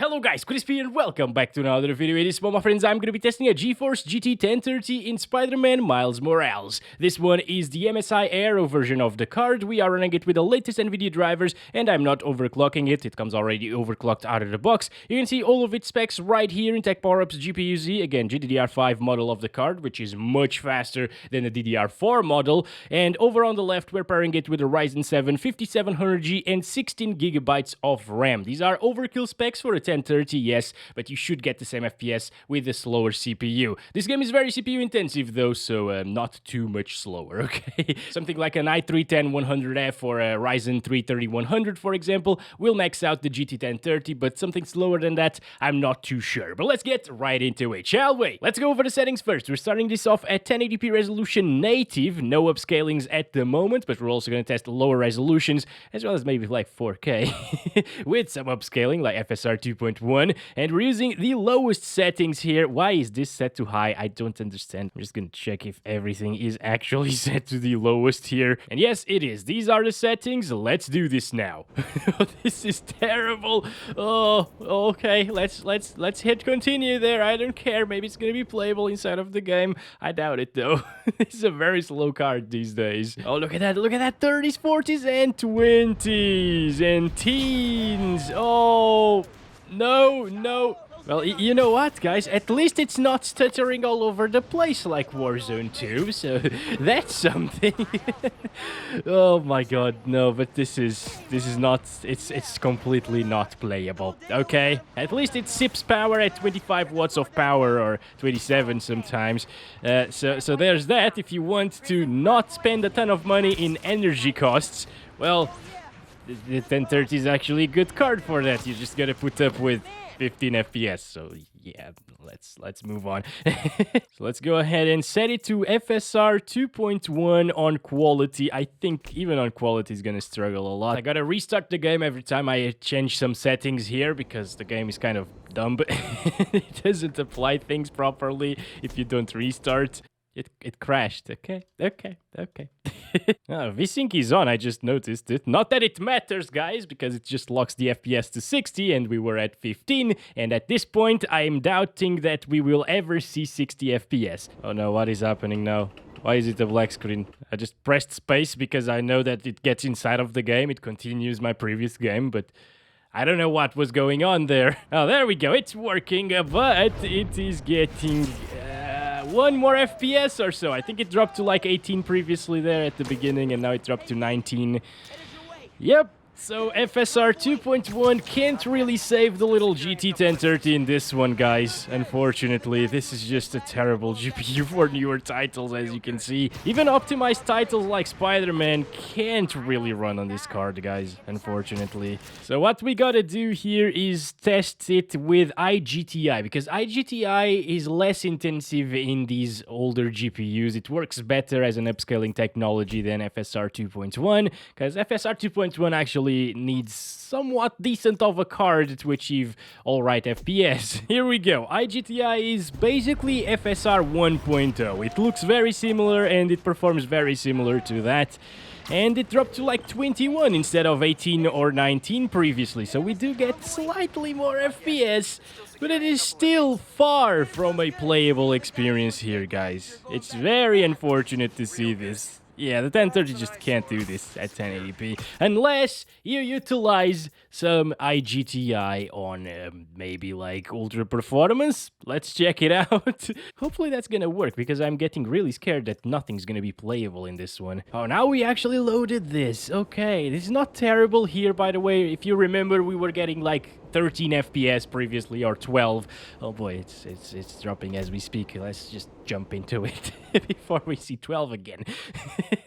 Hello guys, Crispy and welcome back to another video. In this one, my friends, I'm going to be testing a GeForce GT 1030 in Spider-Man Miles Morales. This one is the MSI Aero version of the card. We are running it with the latest NVIDIA drivers, and I'm not overclocking it. It comes already overclocked out of the box. You can see all of its specs right here in Tech Power Ups GPU-Z. Again, GDDR5 model of the card, which is much faster than the DDR4 model. And over on the left, we're pairing it with a Ryzen 7 5700G and 16GB of RAM. These are overkill specs for a 1030, yes, but you should get the same FPS with a slower CPU. This game is very CPU intensive though, so not too much slower, okay? Something like an i3-10100F or a Ryzen 3 3100, for example, will max out the GT 1030, but something slower than that, I'm not too sure. But let's get right into it, shall we? Let's go over the settings first. We're starting this off at 1080p resolution native, no upscalings at the moment, but we're also going to test lower resolutions, as well as maybe like 4K, with some upscaling like FSR 2.1, and we're using the lowest settings here. Why is this set to high? I don't understand. I'm just gonna check if everything is actually set to the lowest here, and yes, it is. These are the settings. Let's do this now. This is terrible. Oh, okay. Let's hit continue there. I don't care. Maybe it's gonna be playable inside of the game. I doubt it though. This is a very slow card these days. Oh, look at that. Look at that. 30s, 40s, and 20s and teens. Oh. No. Well, you know what, guys? At least it's not stuttering all over the place like Warzone 2, so that's something. Oh my god, no, but this is not, it's completely not playable, okay? At least it sips power at 25 watts of power, or 27 sometimes. So there's that. If you want to not spend a ton of money in energy costs, well, the 1030 is actually a good card for that. You just gotta put up with 15 FPS. So yeah, let's move on. So let's go ahead and set it to FSR 2.1 on quality. I think even on quality is gonna struggle a lot. I gotta restart the game every time I change some settings here because the game is kind of dumb. It doesn't apply things properly if you don't restart. It crashed. Okay. VSync is on, I just noticed it. Not that it matters, guys, because it just locks the FPS to 60 and we were at 15. And at this point, I am doubting that we will ever see 60 FPS. Oh no, what is happening now? Why is it a black screen? I just pressed space because I know that it gets inside of the game. It continues my previous game, but I don't know what was going on there. Oh, there we go. It's working, but it is getting... one more FPS or so. I think it dropped to like 18 previously there at the beginning, and now it dropped to 19. Yep. So FSR 2.1 can't really save the little GT 1030 in this one, guys. Unfortunately, this is just a terrible GPU for newer titles, as you can see. Even optimized titles like Spider-Man can't really run on this card, guys, unfortunately. So what we gotta do here is test it with IGTI, because IGTI is less intensive in these older GPUs. It works better as an upscaling technology than FSR 2.1, because FSR 2.1 actually needs somewhat decent of a card to achieve alright FPS. Here we go. IGTI is basically FSR 1.0. It looks very similar and it performs very similar to that. And it dropped to like 21 instead of 18 or 19 previously. So we do get slightly more FPS, but it is still far from a playable experience here, guys. It's very unfortunate to see this. Yeah, the 1030 just can't do this at 1080p unless you utilize some IGTI on maybe like ultra performance. Let's check it out. Hopefully that's gonna work, because I'm getting really scared that nothing's gonna be playable in this one. Oh, now we actually loaded this. Okay, this is not terrible here, by the way. If you remember, we were getting like 13 FPS previously, or 12. Oh boy, it's dropping as we speak. Let's just jump into it before we see 12 again.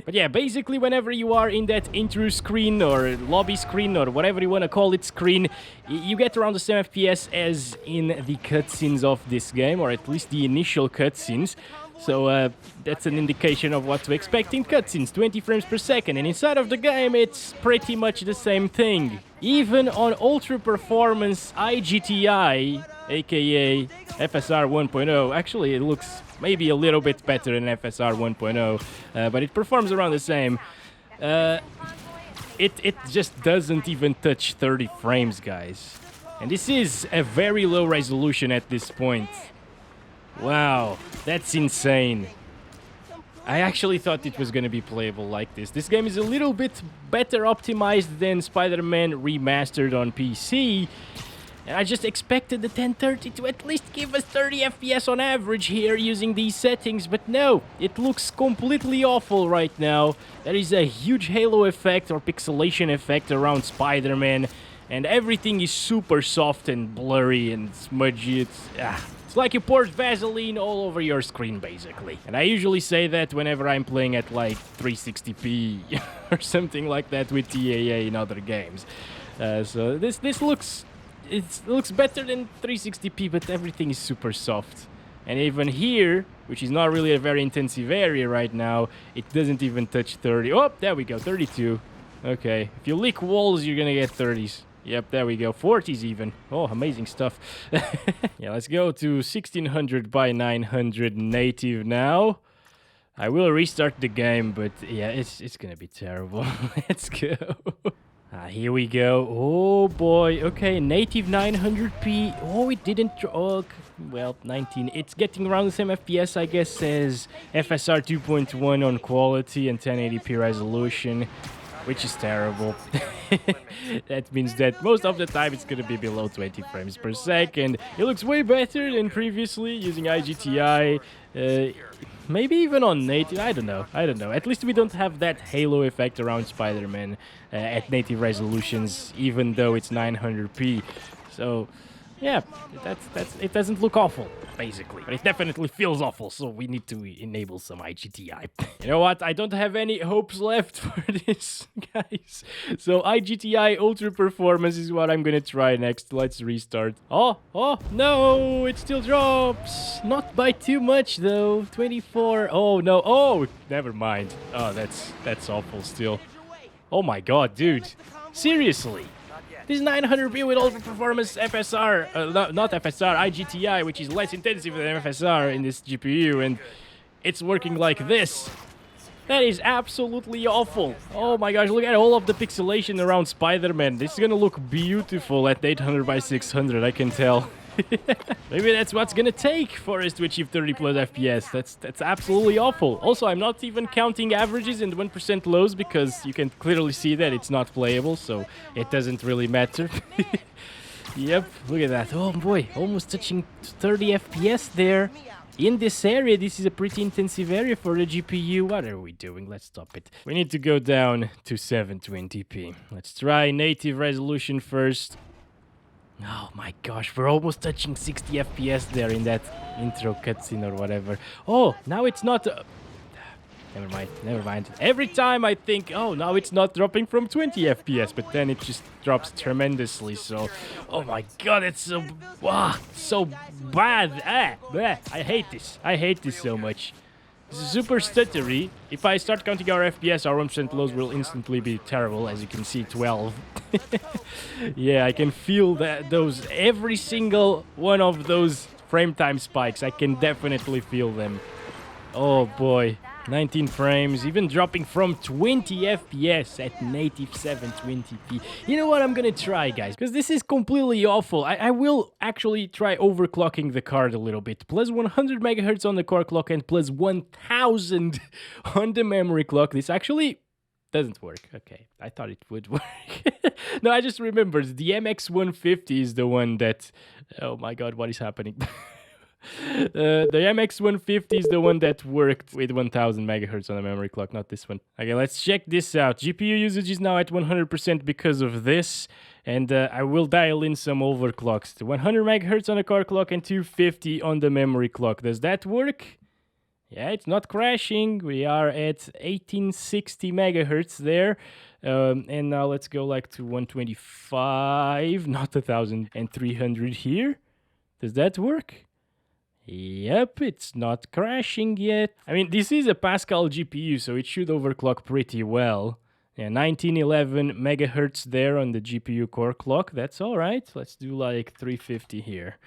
But yeah, basically whenever you are in that intro screen or lobby screen or whatever you want to call it screen, you get around the same FPS as in the cutscenes of this game, or at least the initial cutscenes. So that's an indication of what to expect in cutscenes, 20 frames per second, and inside of the game it's pretty much the same thing. Even on ultra performance IGTI, aka FSR 1.0, actually it looks maybe a little bit better than FSR 1.0, but it performs around the same. It just doesn't even touch 30 frames, guys. And this is a very low resolution at this point. Wow, that's insane. I actually thought it was going to be playable like this. This game is a little bit better optimized than Spider-Man Remastered on PC. And I just expected the 1030 to at least give us 30 FPS on average here using these settings, but no, it looks completely awful right now. There is a huge halo effect or pixelation effect around Spider-Man, and everything is super soft and blurry and smudgy. It's like you poured Vaseline all over your screen, basically. And I usually say that whenever I'm playing at like 360p or something like that with TAA in other games. So this looks... It looks better than 360p, but everything is super soft. And even here, which is not really a very intensive area right now, it doesn't even touch 30. Oh, there we go, 32. Okay, if you lick walls, you're gonna get 30s. Yep, there we go, 40s even. Oh, amazing stuff. Yeah, let's go to 1600 by 900 native now. I will restart the game, but yeah, it's gonna be terrible. Let's go. Here we go. Oh boy. Okay, native 900p. Oh, it didn't. Oh, well, 19. It's getting around the same FPS, I guess, as FSR 2.1 on quality and 1080p resolution, which is terrible. That means that most of the time it's gonna be below 20 frames per second. It looks way better than previously using IGTI. Maybe even on native, I don't know. At least we don't have that halo effect around Spider-Man at native resolutions, even though it's 900p. So, yeah, it doesn't look awful, basically. But it definitely feels awful, so we need to enable some IGTI. You know what? I don't have any hopes left for this, guys. So IGTI Ultra Performance is what I'm gonna try next. Let's restart. Oh, no, it still drops. Not by too much, though. 24. Oh, no. Oh, never mind. Oh, that's awful still. Oh my god, dude. Seriously. This is 900p with Ultra Performance FSR, not FSR, IGTI, which is less intensive than FSR in this GPU, and it's working like this. That is absolutely awful. Oh my gosh, look at all of the pixelation around Spider-Man. This is gonna look beautiful at 800 by 600, I can tell. Maybe that's what's gonna take for us to achieve 30 plus FPS. That's absolutely awful. Also, I'm not even counting averages and 1% lows because you can clearly see that it's not playable, so it doesn't really matter. Yep, look at that. Oh boy, almost touching 30 FPS there. In this area, this is a pretty intensive area for the GPU. What are we doing? Let's stop it. We need to go down to 720p. Let's try native resolution first. Oh my gosh, we're almost touching 60 FPS there in that intro cutscene or whatever. Oh, now it's not... Never mind. Every time I think, oh, now it's not dropping from 20 FPS, but then it just drops tremendously, so... Oh my god, it's so... so bad. I hate this. I hate this so much. This is super stuttery. If I start counting our FPS, our 1% lows will instantly be terrible, as you can see, 12. Yeah, I can feel that every single one of those frame time spikes. I can definitely feel them. Oh boy, 19 frames, even dropping from 20 FPS at native 720p. You know what I'm gonna try, guys, because this is completely awful. I will actually try overclocking the card a little bit. Plus 100 megahertz on the core clock and plus 1000 on the memory clock. This actually doesn't work. Okay, I thought it would work. No, I just remembered the MX150 is the one that... Oh my god, what is happening? The MX150 is the one that worked with 1000 megahertz on the memory clock, not this one. Okay, let's check this out. GPU usage is now at 100% because of this, and I will dial in some overclocks to 100 megahertz on the core clock and 250 on the memory clock. Does that work? Yeah, it's not crashing. We are at 1860 megahertz there. And now let's go like to 125, not 1300 here. Does that work? Yep, it's not crashing yet. I mean, this is a Pascal GPU, so it should overclock pretty well. Yeah, 1911 megahertz there on the GPU core clock. That's all right. Let's do like 350 here.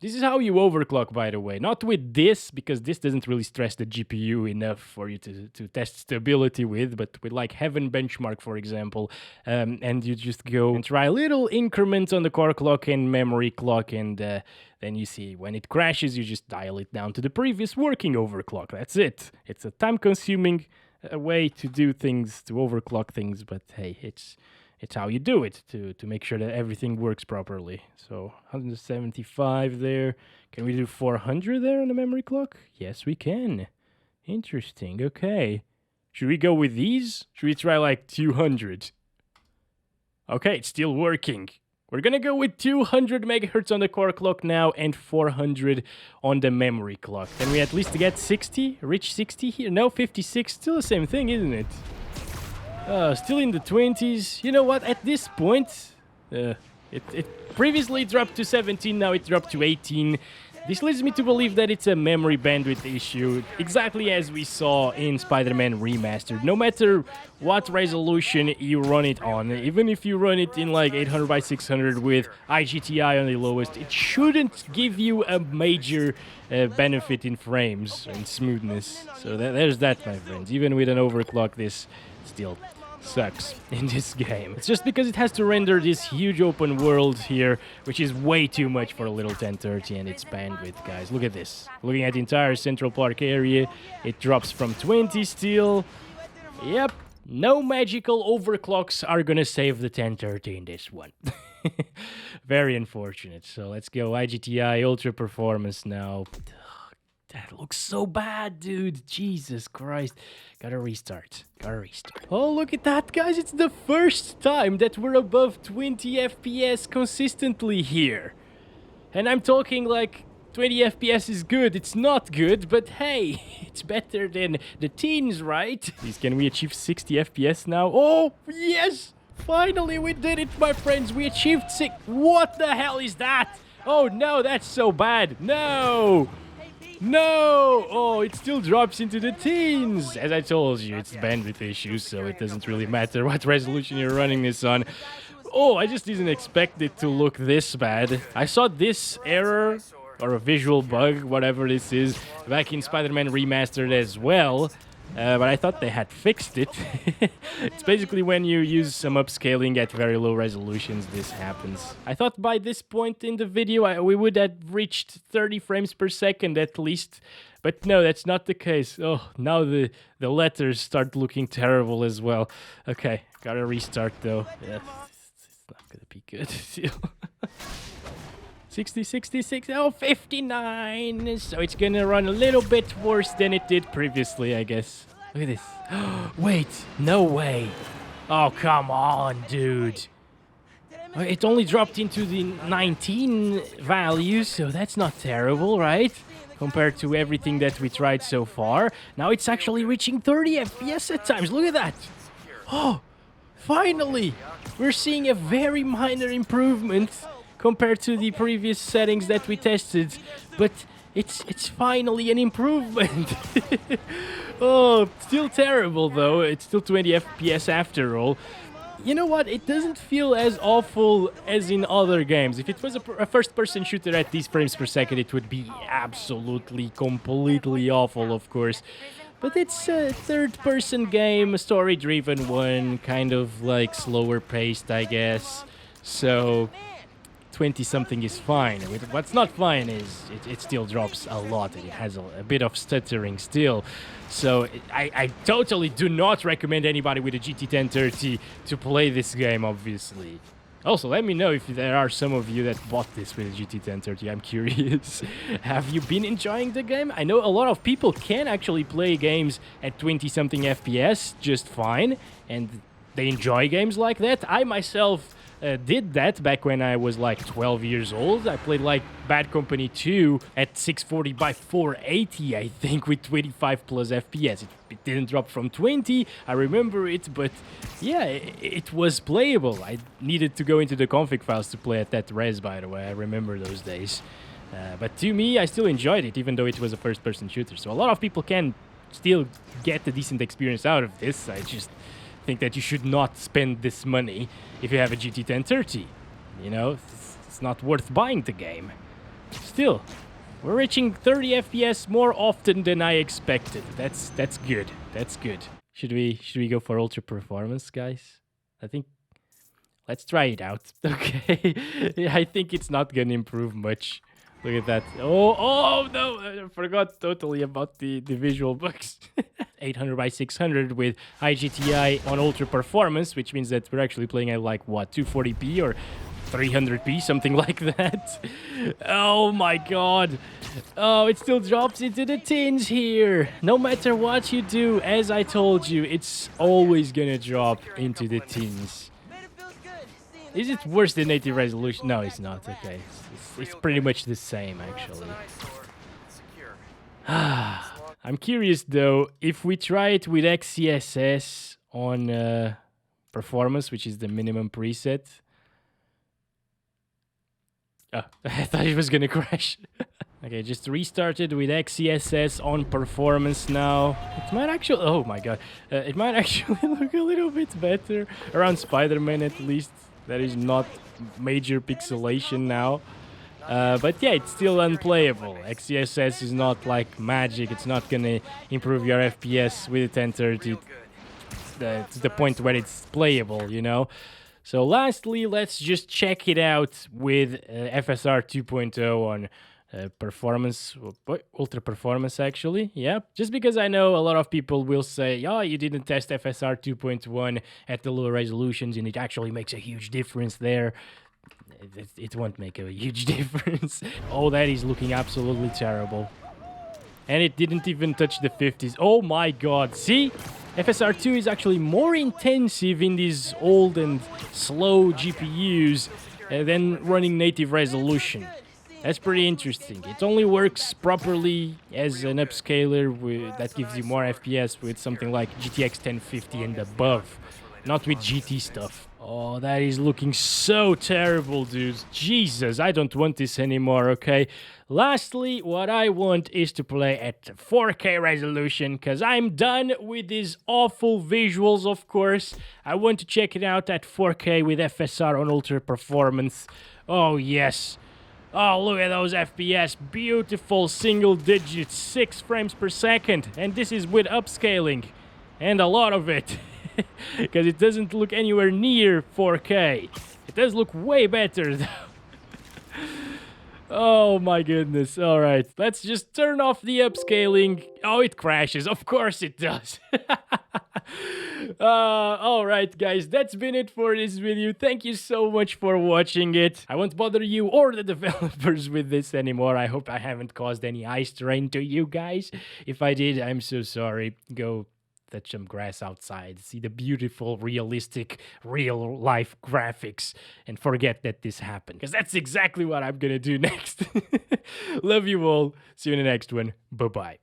This is how you overclock, by the way. Not with this, because this doesn't really stress the GPU enough for you to test stability with, but with like Heaven Benchmark, for example. And you just go and try little increments on the core clock and memory clock, and then you see when it crashes, you just dial it down to the previous working overclock. That's it. It's a time-consuming way to do things, to overclock things, but hey, it's how you do it to make sure that everything works properly. So 175 there. Can we do 400 there on the memory clock? Yes, we can. Interesting. Okay. Should we go with these? Should we try like 200? Okay, it's still working. We're gonna go with 200 megahertz on the core clock now and 400 on the memory clock. Can we at least get 60? Reach 60 here? No, 56. Still the same thing, isn't it? Still in the 20s. You know what? At this point, it previously dropped to 17, now it dropped to 18. This leads me to believe that it's a memory bandwidth issue, exactly as we saw in Spider-Man Remastered. No matter what resolution you run it on, even if you run it in like 800 by 600 with IGTI on the lowest, it shouldn't give you a major benefit in frames and smoothness. So there's that, my friends. Even with an overclock, this still sucks in this game. It's just because it has to render this huge open world here, which is way too much for a little 1030 and its bandwidth, guys. Look at this. Looking at the entire Central Park area, it drops from 20 still. Yep, no magical overclocks are gonna save the 1030 in this one. Very unfortunate. So let's go IGTI Ultra Performance now. That looks so bad, dude. Jesus Christ. Gotta restart. Oh, look at that, guys. It's the first time that we're above 20 FPS consistently here. And I'm talking like 20 FPS is good. It's not good, but hey, it's better than the teens, right? Please, can we achieve 60 FPS now? Oh, yes! Finally, we did it, my friends. We achieved 6. What the hell is that? Oh, no, that's so bad. No! No! Oh, it still drops into the teens! As I told you, it's bandwidth issues, so it doesn't really matter what resolution you're running this on. Oh, I just didn't expect it to look this bad. I saw this error, or a visual bug, whatever this is, back in Spider-Man Remastered as well. But I thought they had fixed it. It's basically when you use some upscaling at very low resolutions, this happens. I thought by this point in the video we would have reached 30 frames per second at least. But no, that's not the case. Oh, now the letters start looking terrible as well. Okay, gotta restart though. Yeah, it's not gonna be good still. 60, 66, oh, 59. So it's gonna run a little bit worse than it did previously, I guess. Look at this. Wait, no way. Oh, come on, dude. It only dropped into the 19 values, so that's not terrible, right? Compared to everything that we tried so far. Now it's actually reaching 30 FPS at times. Look at that. Oh, finally. We're seeing a very minor improvement compared to the previous settings that we tested, but it's finally an improvement. Oh, still terrible though. It's still 20 FPS after all. You know what? It doesn't feel as awful as in other games. If it was a first-person shooter at these frames per second, it would be absolutely, completely awful, of course. But it's a third-person game, a story-driven one, kind of like slower paced, I guess. So 20-something is fine. What's not fine is it still drops a lot and it has a bit of stuttering still. So I totally do not recommend anybody with a GT 1030 to play this game, obviously. Also, let me know if there are some of you that bought this with a GT 1030. I'm curious. Have you been enjoying the game? I know a lot of people can actually play games at 20-something FPS just fine, and they enjoy games like that. I myself did that back when I was like 12 years old. I played like Bad Company 2 at 640 by 480, I think, with 25 plus FPS. It didn't drop from 20, I remember it, but yeah, it was playable. I needed to go into the config files to play at that res, by the way. I remember those days. But to me, I still enjoyed it, even though it was a first-person shooter. So a lot of people can still get a decent experience out of this. I just think that you should not spend this money if you have a GT 1030. You know, it's not worth buying the game. Just still, we're reaching 30 FPS more often than I expected. That's good. That's good. Should we go for ultra performance, guys? I think let's try it out. Okay. Yeah, I think it's not gonna improve much. Look at that. Oh no, I forgot totally about the visual bugs. 800 by 600 with IGTI on ultra performance, which means that we're actually playing at like what, 240p or 300p, something like that. Oh my god. Oh, it still drops into the tins here. No matter what you do, as I told you, it's always gonna drop into the tins. Is it worse than native resolution? No, it's not. Okay, it's pretty much the same, actually. I'm curious, though, if we try it with XeSS on performance, which is the minimum preset. Oh, I thought it was gonna crash. Okay, just restarted with XeSS on performance now. It might actually... Oh my god. It might actually look a little bit better. Around Spider-Man, at least. That is not major pixelation now. But yeah, it's still unplayable. XeSS is not like magic. It's not gonna improve your FPS with 1030 to the point where it's playable, you know? So lastly, let's just check it out with FSR 2.0 on performance, ultra performance actually. Yeah, just because I know a lot of people will say, oh, you didn't test FSR 2.1 at the lower resolutions and it actually makes a huge difference there. It won't make a huge difference. Oh, that is looking absolutely terrible. And it didn't even touch the 50s. Oh my god, see? FSR 2 is actually more intensive in these old and slow GPUs than running native resolution. That's pretty interesting. It only works properly as an upscaler that gives you more FPS with something like GTX 1050 and above, not with GT stuff. Oh, that is looking so terrible, dude. Jesus, I don't want this anymore, okay? Lastly, what I want is to play at 4K resolution, because I'm done with these awful visuals, of course. I want to check it out at 4K with FSR on ultra performance. Oh, yes. Oh, look at those FPS. Beautiful single digits, 6 frames per second. And this is with upscaling. And a lot of it. Because it doesn't look anywhere near 4K. It does look way better, though. Oh my goodness. Alright, let's just turn off the upscaling. Oh, it crashes. Of course it does. Alright guys, that's been it for this video. Thank you so much for watching it. I won't bother you or the developers with this anymore. I hope I haven't caused any eye strain to you guys. If I did, I'm so sorry. Go touch some grass outside, see the beautiful, realistic, real-life graphics, and forget that this happened. Because that's exactly what I'm gonna do next. Love you all. See you in the next one. Bye-bye.